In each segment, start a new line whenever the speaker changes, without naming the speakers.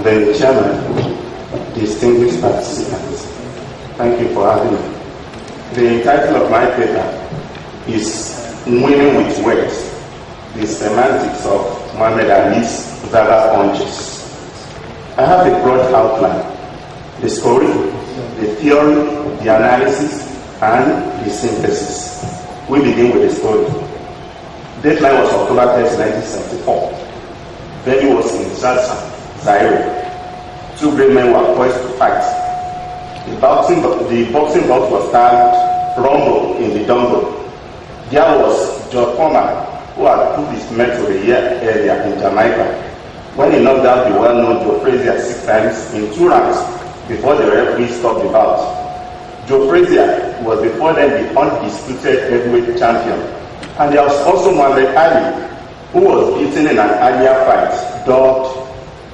The chairman, distinguished participants, thank you for having me. The title of my paper is Winning with Words, the Semantics of Muhammad Ali's Verbal Punches. I have a broad outline: the story, the theory, the analysis, and the synthesis. We begin with the story. Deadline was October 30, 1974. Venue was in Zaza, Zaire. Two great men were poised to fight. The boxing bout was tagged Rumble in the Dumbo. There was George Foreman, who had put his medal a year earlier in Jamaica, when he knocked out the well-known Joe Frazier 6 times in 2 rounds before the referee stopped the bout. Joe Frazier was before then the undisputed heavyweight champion, and there was also Muhammad Ali, who was beaten in an earlier fight dubbed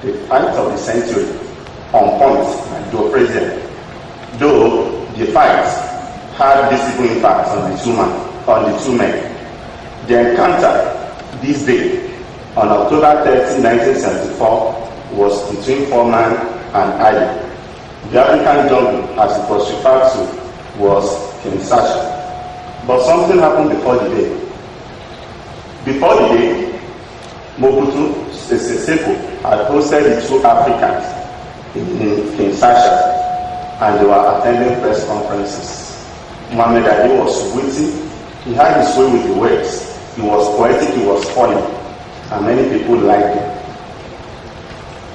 the fight of the century, on points by Joe Frazier, though the fight had visible impacts on the two men. The encounter this day, on October 30, 1974, was between Foreman and Ali. The African jungle, as it was referred to, was Kinshasa. But something happened before the day. Before the day, Mobutu Sese Seko had hosted the 2 Africans in Kinshasa, and they were attending press conferences. Muhammad Ali was witty, he had his way with the words, he was poetic, he was funny, and many people liked him.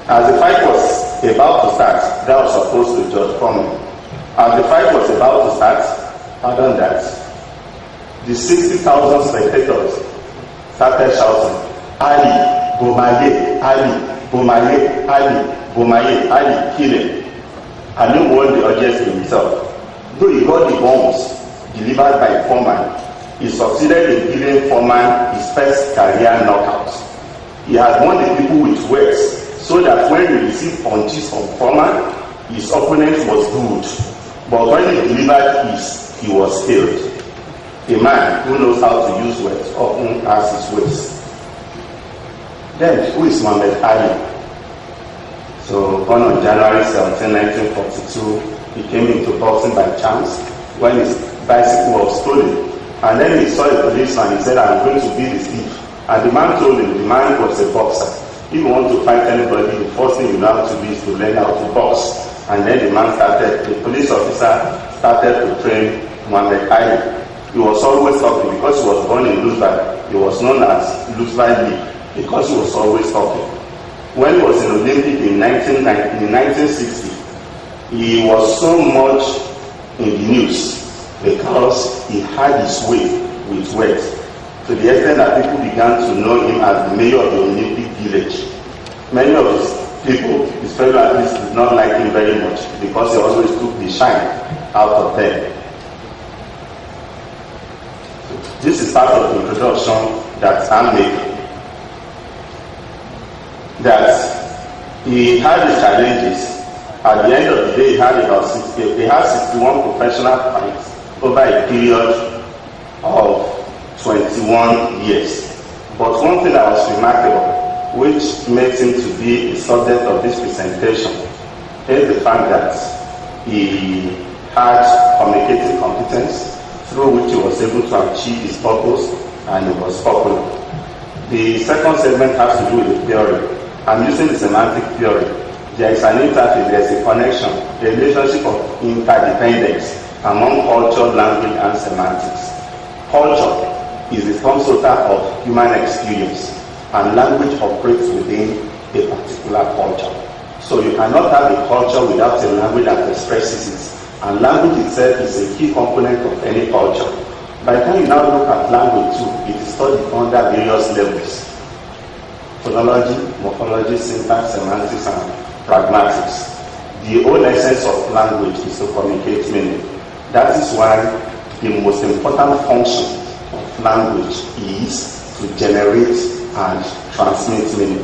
As the fight was about to start, that was supposed to George Foreman. As the fight was about to start, pardon that, the 60,000 spectators started shouting, Ali, Bomaye, Ali, Bomaye, Ali, Bomaye, Ali, kill him. Ali won the audience himself. Though he got the bombs delivered by Foreman, he succeeded in giving Foreman his first career knockout. He had won the people with words, so that when he received punches from Foreman, his opponent was good. But when he delivered his, he was failed. A man who knows how to use words often has his ways. Then, who is Muhammad Ali? So, born on January 17, 1942, he came into boxing by chance when his bicycle was stolen. And then he saw a policeman, he said, I'm going to be the thief. And the man told him, the man was a boxer. If you want to fight anybody, the first thing you have to do is to learn how to box. And then the police officer started to train Muhammad Ali. He was always talking because he was born in Lusbai. He was known as Lusbai Lee because he was always talking. When he was in Olympic in 1960, he was so much in the news because he had his way with words, to the extent that people began to know him as the mayor of the Olympic village. Many of his people, his fellow athletes, did not like him very much because he always took the shine out of them. This is part of the introduction that I'm making. That he had his challenges. At the end of the day, he had 61 professional fights over a period of 21 years. But one thing that was remarkable, which makes him to be the subject of this presentation, is the fact that he had communicative competence through which he was able to achieve his purpose, and he was popular. The second segment has to do with the theory. I'm using the semantic theory. There is an interface, there is a connection, a relationship of interdependence among culture, language, and semantics. Culture is the sum total of human experience, and language operates within a particular culture. So you cannot have a culture without a language that expresses it. And language itself is a key component of any culture. By the time you now look at language too, it is studied under various levels: phonology, morphology, syntax, semantics, and pragmatics. The whole essence of language is to communicate meaning. That is why the most important function of language is to generate and transmit meaning.